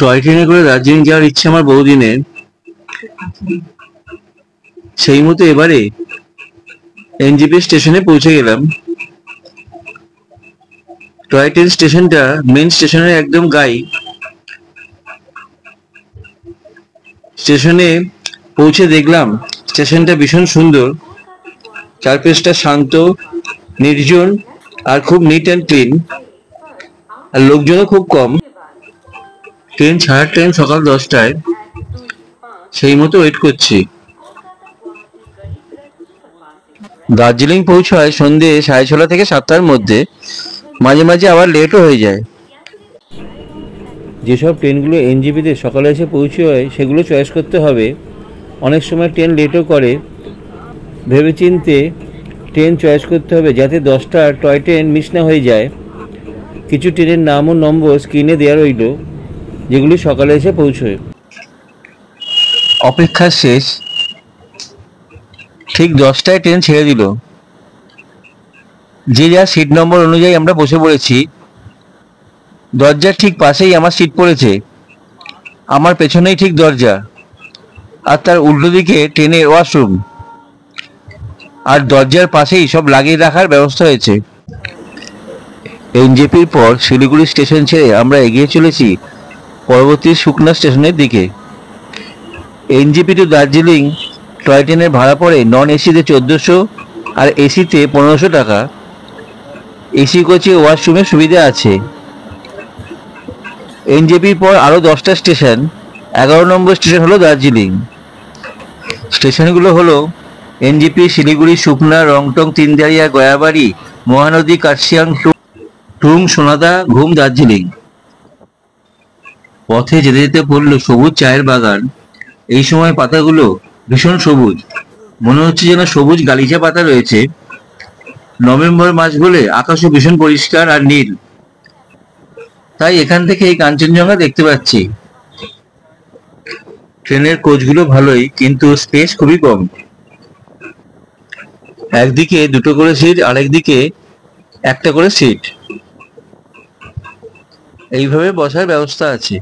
Toy ট্রেনে করে দার্জিলিং যাওয়ার ইচ্ছে আমার বহুদিনের। সেই মতো এবারে এনজেপি স্টেশনে পৌঁছে গেলাম। টয় ট্রেন স্টেশনটা মেন স্টেশনের একদম গায়ে। স্টেশনে পৌঁছে দেখলাম স্টেশনটা ভীষণ সুন্দর, চারপাশটা শান্ত, নির্জন আর খুব নিট অ্যান্ড ক্লিন, আর লোকজনও খুব কম। ট্রেন ছাড়ার টাইম সকাল 10টায়, সেই মতো ওয়েট করছি। দার্জিলিং পৌঁছায় সন্ধ্যে 6:30 থেকে 7টার মধ্যে, মাঝে মাঝে আবার লেটও হয়ে যায়। যেসব ট্রেনগুলো এনজেপিতে সকালে এসে পৌঁছয় সেগুলো চয়েস করতে হবে। অনেক সময় ট্রেন লেটও করে, ভেবেচিন্তে ট্রেন চয়েস করতে হবে যাতে 10টার টয় ট্রেন মিস না হয়ে যায়। কিছু ট্রেনের নাম ও নম্বর স্ক্রিনে দেওয়া রইল, যেগুলি সকালে এসে পৌঁছয়। অপেক্ষা শেষ, ঠিক 10টায় ট্রেন ছেড়ে দিল। যে যার সিট নম্বর অনুযায়ী আমরা বসে পড়েছি। দরজার ঠিক পাশেই আমার সিট পড়েছে। আমার পেছনেই ঠিক দরজা, আর তার উল্টো দিকে ট্রেনের ওয়াশরুম, আর দরজার পাশেই সব লাগিয়ে রাখার ব্যবস্থা হয়েছে। এনজেপির পর শিলিগুড়ি স্টেশন ছেড়ে আমরা এগিয়ে চলেছি পরবর্তী সুকনা স্টেশনের দিকে। এনজেপি টু দার্জিলিং টয় ট্রেনের ভাড়া পড়ে নন এসিতে 1400 আর এসিতে 1500 টাকা। এসি কোচে ওয়াশরুমের সুবিধা আছে। এনজেপির পর আরও 10টা স্টেশন। 11 নম্বর স্টেশন হলো দার্জিলিং। স্টেশনগুলো হলো এনজেপি, শিলিগুড়ি, সুকনা, রংটং, তিনদারিয়া, গয়াবাড়ি, মহানদী, কার্শিয়াং, টুং, সোনাদা, ঘুম, দার্জিলিং। পথে যেতে যেতে পড়লো সবুজ চায়ের বাগান। এই সময় পাতাগুলো ভীষণ সবুজ, মনে হচ্ছে যেন সবুজ গালিচা পাতা রয়েছে। নভেম্বর মাস বলে আকাশও ভীষণ পরিষ্কার আর নীল, তাই এখান থেকে এই কাঞ্চনজঙ্ঘা দেখতে পাচ্ছি। ট্রেনের কোচগুলো ভালোই, কিন্তু স্পেস খুবই কম। একদিকে 2টো করে সিট, আরেকদিকে 1টা করে সিট, এইভাবে বসার ব্যবস্থা আছে।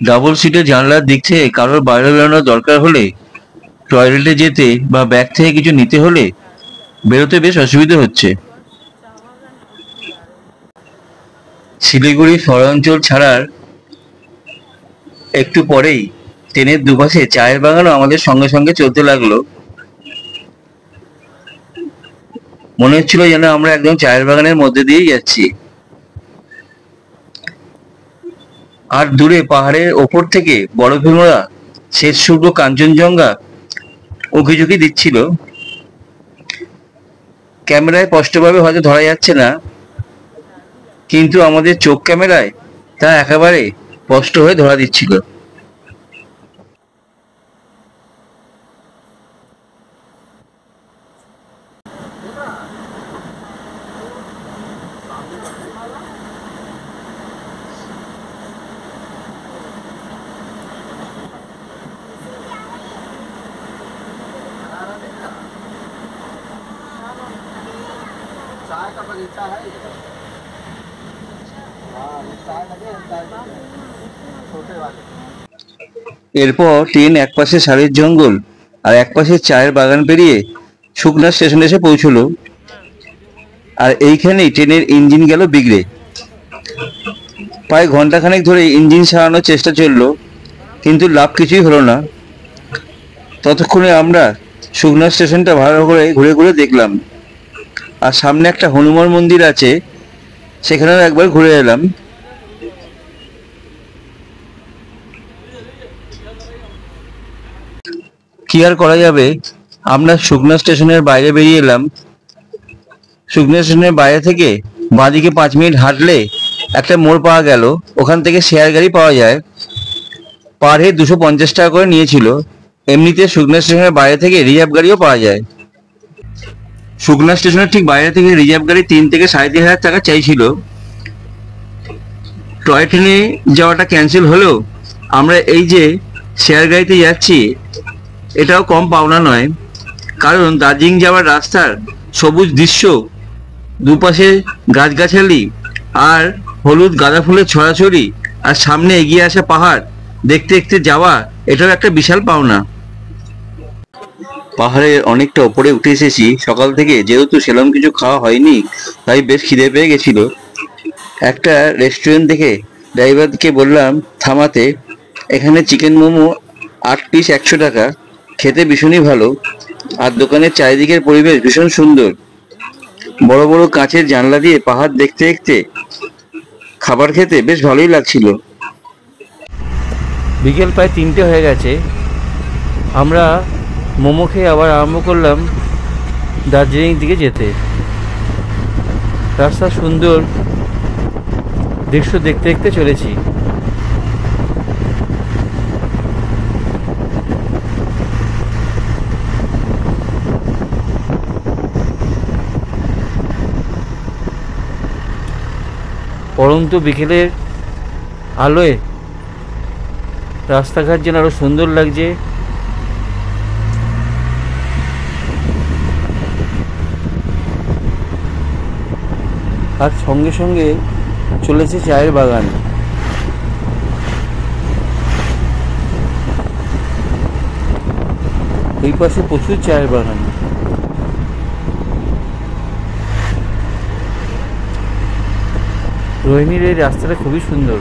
ডাবল সিটের জানলার দিক থেকে কারোর বাইরে বেরোনোর দরকার হলে, টয়লেটে যেতে বা ব্যাগ থেকে কিছু নিতে হলে বেরোতে বেশ অসুবিধা হচ্ছে। শিলিগুড়ি শহরাঞ্চল ছাড়ার একটু পরেই ট্রেনের দুপাশে চায়ের বাগানও আমাদের সঙ্গে সঙ্গে চলতে লাগলো। মনে হচ্ছিল যেন আমরা একদম চায়ের বাগানের মধ্যে দিয়েই যাচ্ছি। আর দূরে পাহাড়ের ওপর থেকে বরফে মোড়া শেষ সূর্য কাঞ্চনজঙ্ঘা উঁকিঝুঁকি দিচ্ছিল। ক্যামেরায় স্পষ্টভাবে হয়তো ধরা যাচ্ছে না, কিন্তু আমাদের চোখ ক্যামেরায় তা একেবারে স্পষ্ট হয়ে ধরা দিচ্ছিল। এরপর ট্রেন একপাশে শাড়ির জঙ্গল আর একপাশে চায়ের বাগান পেরিয়ে সুকনা স্টেশনে এসে পৌঁছলো। আর এইখানেই ট্রেনের ইঞ্জিন গেল বিগড়ে। প্রায় ঘন্টাখানেক ধরে ইঞ্জিন সারানোর চেষ্টা চললো, কিন্তু লাভ কিছুই হলো না। ততক্ষণে আমরা সুকনা স্টেশনটা ভালো করে ঘুরে ঘুরে দেখলাম, আর সামনে একটা হনুমান মন্দির আছে, সেখানেও একবার ঘুরে এলাম। কি আর করা যাবে, আমরা সুকনা স্টেশনের বাইরে বেরিয়ে এলাম। সুকনা স্টেশনের বাইরে থেকে বাঁদিকে 5 মিনিট হাঁটলে একটা মোড় পাওয়া গেল। ওখান থেকে শেয়ার গাড়ি পাওয়া যায়। পার হেড 250 টাকা করে নিয়েছিল। এমনিতে সুকনা স্টেশনের বাইরে থেকে রিজার্ভ গাড়িও পাওয়া যায়। সুকনা স্টেশনের ঠিক বাইরে থেকে রিজার্ভ গাড়ি 3 থেকে 3,500 টাকা চাইছিল। টয় ট্রেনে যাওয়াটা ক্যান্সেল হলেও আমরা এই যে শেয়ার গাড়িতে যাচ্ছি, এটাও কম পাওনা নয়। কারণ দার্জিলিং যাওয়ার রাস্তার সবুজ দৃশ্য, দুপাশে গাছগাছালি আর হলুদ গাঁদা ফুলের ছড়াছড়ি আর সামনে এগিয়ে আসা পাহাড় দেখতে দেখতে যাওয়া, এটাও একটা বিশাল পাওনা। পাহাড়ের অনেকটা ওপরে উঠে এসেছি সকাল থেকে, যেহেতু সেরকম কিছু খাওয়া হয়নি তাই বেশ খিদে পেয়ে গেছিল। একটা রেস্টুরেন্ট দেখে ড্রাইভারকে বললাম থামাতে। এখানে চিকেন মোমো 8 পিস 100 টাকা, খেতে ভীষণই ভালো। আর দোকানের চারিদিকের পরিবেশ ভীষণ সুন্দর, বড় বড় কাঁচের জানলা দিয়ে পাহাড় দেখতে দেখতে খাবার খেতে বেশ ভালোই লাগছিল। বিকেল প্রায় 3টে হয়ে গেছে, আমরা মোমো খেয়ে আবার আরম্ভ করলাম দার্জিলিং দিকে যেতে। রাস্তা সুন্দর দৃশ্য দেখতে দেখতে চলেছি। পরন্তু বিকেলের আলোয় রাস্তাঘাট যেন আরো সুন্দর লাগছে। আর সঙ্গে সঙ্গে চলেছে চায়ের বাগান। এই পাশে প্রচুর চায়ের বাগান। রোহিণীর এই রাস্তাটা খুবই সুন্দর।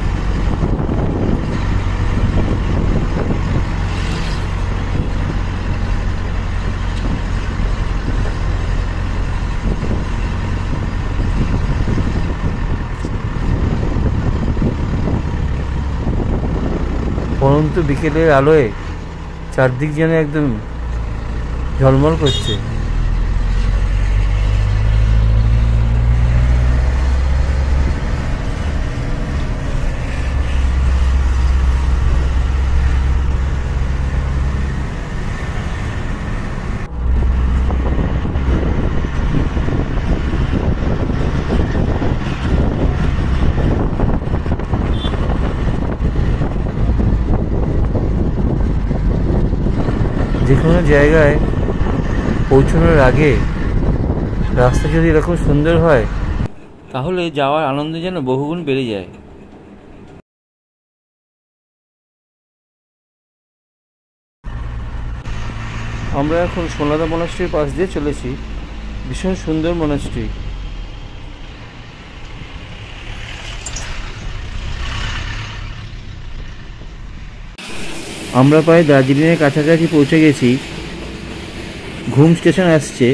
পরন্তু বিকেলের আলোয় চারদিক যেন একদম ঝলমল করছে। যে কোনো জায়গায় পৌঁছানোর আগে রাস্তা যদি এরকম সুন্দর হয় তাহলে যাওয়ার আনন্দ যেন বহুগুণ বেড়ে যায়। আমরা এখন সোনাদা মনাস্ট্রির পাশ দিয়ে চলেছি। ভীষণ সুন্দর মনাস্ট্রি। আমরা প্রায় দার্জিলিংয়ের কাছাকাছি পৌঁছে গেছি। ঘুম স্টেশন আসছে,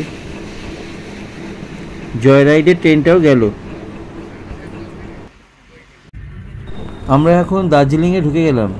জয়রাইডের ট্রেনটাও গেল। আমরা এখন দার্জিলিংয়ে ঢুকে গেলাম।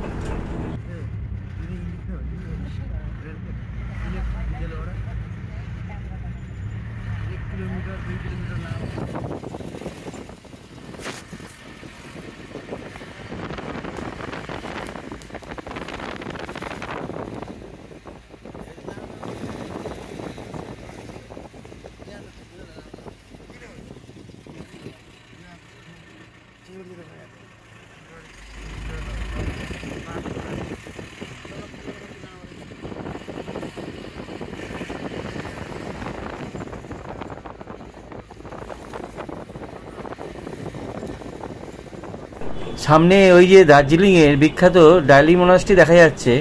সামনে ওই যে দার্জিলিংয়ের বিখ্যাত ডালি মনাস্ট্রি দেখা যাচ্ছে।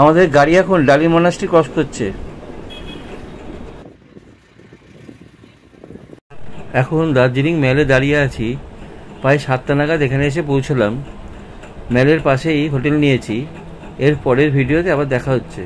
আমাদের গাড়ি এখন ডালি মনাস্ট্রি ক্রস করছে। এখন দার্জিলিং মেলে দাঁড়িয়ে আছি। প্রায় 7টা নাগাদ এখানে এসে পৌঁছলাম। মেলের পাশেই হোটেল নিয়েছি। এর পরের ভিডিওতে আবার দেখা হচ্ছে।